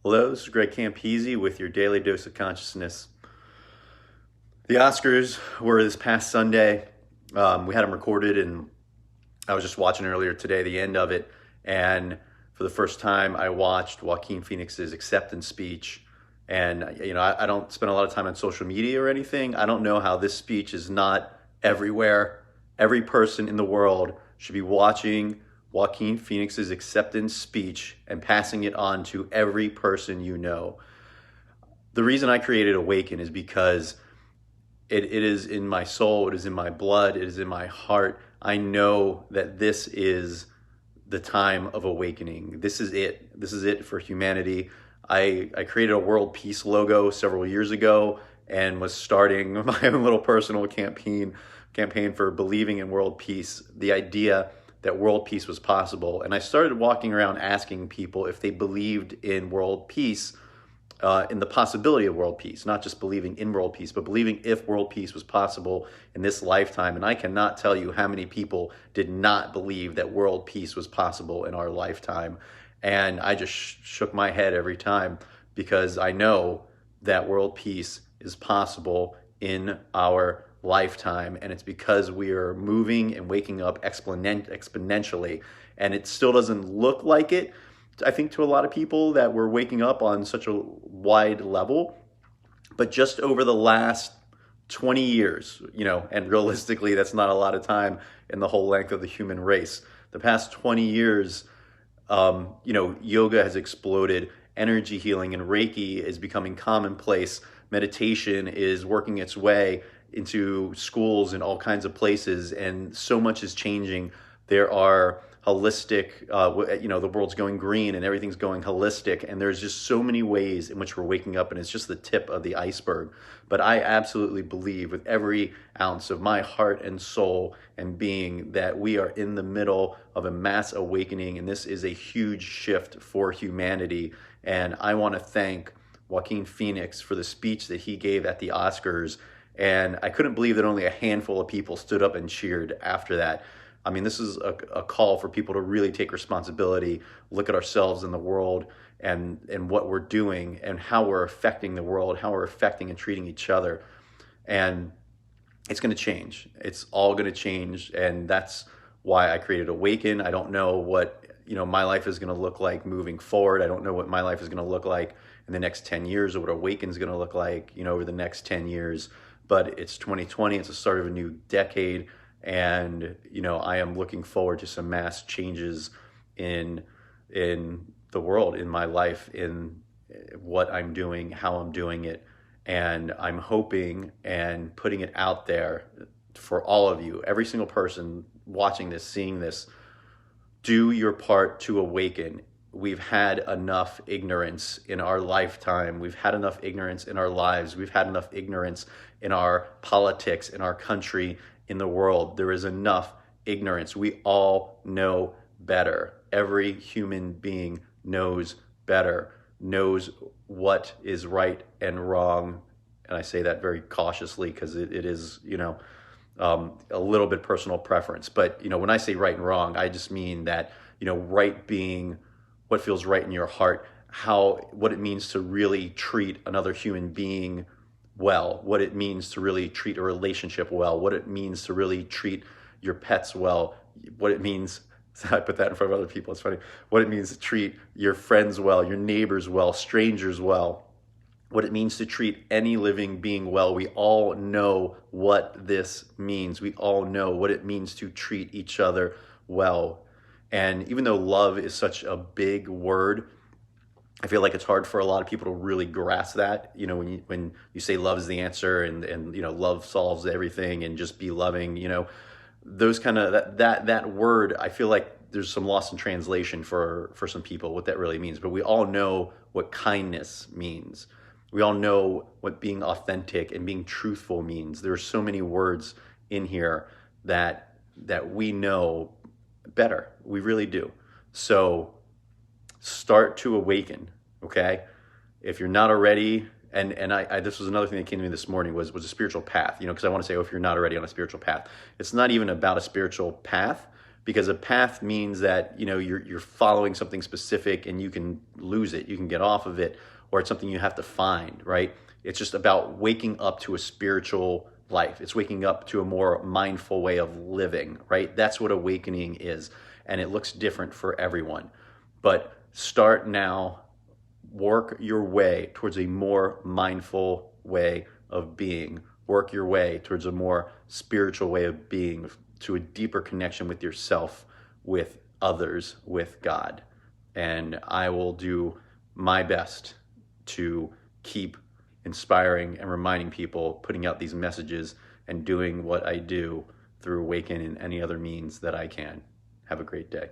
Hello, this is Greg Campisi with your Daily Dose of Consciousness. The Oscars were this past Sunday. We had them recorded, and I was just watching earlier today the end of it. And for the first time, I watched Joaquin Phoenix's acceptance speech. And I don't spend a lot of time on social media or anything. I don't know how this speech is not everywhere. Every person in the world should be watching Joaquin Phoenix's acceptance speech and passing it on to every person you know. The reason I created Awaken is because it is in my soul, it is in my blood, it is in my heart. I know that this is the time of awakening. This is it. This is it for humanity. I created a world peace logo several years ago and was starting my own little personal campaign for believing in world peace, the idea that world peace was possible. And I started walking around asking people if they believed in world peace, in the possibility of world peace, not just believing in world peace, but believing if world peace was possible in this lifetime. And I cannot tell you how many people did not believe that world peace was possible in our lifetime. And I just shook my head every time, because I know that world peace is possible in our lifetime, and it's because we are moving and waking up exponentially, and it still doesn't look like it, I think, to a lot of people, that we're waking up on such a wide level. But just over the last 20 years, and realistically that's not a lot of time in the whole length of the human race, the past 20 years, yoga has exploded, energy healing and Reiki is becoming commonplace, meditation is working its way into schools and all kinds of places, and so much is changing. There are holistic, the world's going green and everything's going holistic, and there's just so many ways in which we're waking up, and it's just the tip of the iceberg. But I absolutely believe with every ounce of my heart and soul and being that we are in the middle of a mass awakening, and this is a huge shift for humanity. And I want to thank Joaquin Phoenix for the speech that he gave at the Oscars. And I couldn't believe that only a handful of people stood up and cheered after that. I mean, this is a call for people to really take responsibility, look at ourselves in the world, and what we're doing and how we're affecting the world, how we're affecting and treating each other. And it's going to change. It's all going to change. And that's why I created Awaken. I don't know what my life is going to look like moving forward. I don't know what my life is going to look like in the next 10 years, or what Awaken is going to look like, over the next 10 years. But it's 2020, it's the start of a new decade, and I am looking forward to some mass changes in the world, in my life, in what I'm doing, how I'm doing it, and I'm hoping and putting it out there for all of you, every single person watching this, seeing this. Do your part to awaken. We've had enough ignorance in our lifetime. We've had enough ignorance in our lives. We've had enough ignorance in our politics, in our country, in the world. There is enough ignorance. We all know better. Every human being knows better, knows what is right and wrong. And I say that very cautiously, because it is, a little bit personal preference. But, when I say right and wrong, I just mean that, right being what feels right in your heart, what it means to really treat another human being well, what it means to really treat a relationship well, what it means to really treat your pets well, what it means, I put that in front of other people, it's funny, what it means to treat your friends well, your neighbors well, strangers well, what it means to treat any living being well. We all know what this means. We all know what it means to treat each other well. And even though love is such a big word, I feel like it's hard for a lot of people to really grasp that. When you say love is the answer, and love solves everything, and just be loving, those kind of that word, I feel like there's some loss in translation for some people, what that really means. But we all know what kindness means. We all know what being authentic and being truthful means. There are so many words in here that we know better. We really do. So start to awaken, okay? If you're not already, and I this was another thing that came to me this morning, was a spiritual path, because I want to say, if you're not already on a spiritual path. It's not even about a spiritual path. because a path means that, you know, you're following something specific and you can lose it, you can get off of it, or it's something you have to find, right? It's just about waking up to a spiritual life. It's waking up to a more mindful way of living, right? That's what awakening is. And it looks different for everyone. But start now, work your way towards a more mindful way of being. Work your way towards a more spiritual way of being, to a deeper connection with yourself, with others, with God. And I will do my best to keep inspiring and reminding people, putting out these messages and doing what I do through Awaken and any other means that I can. Have a great day.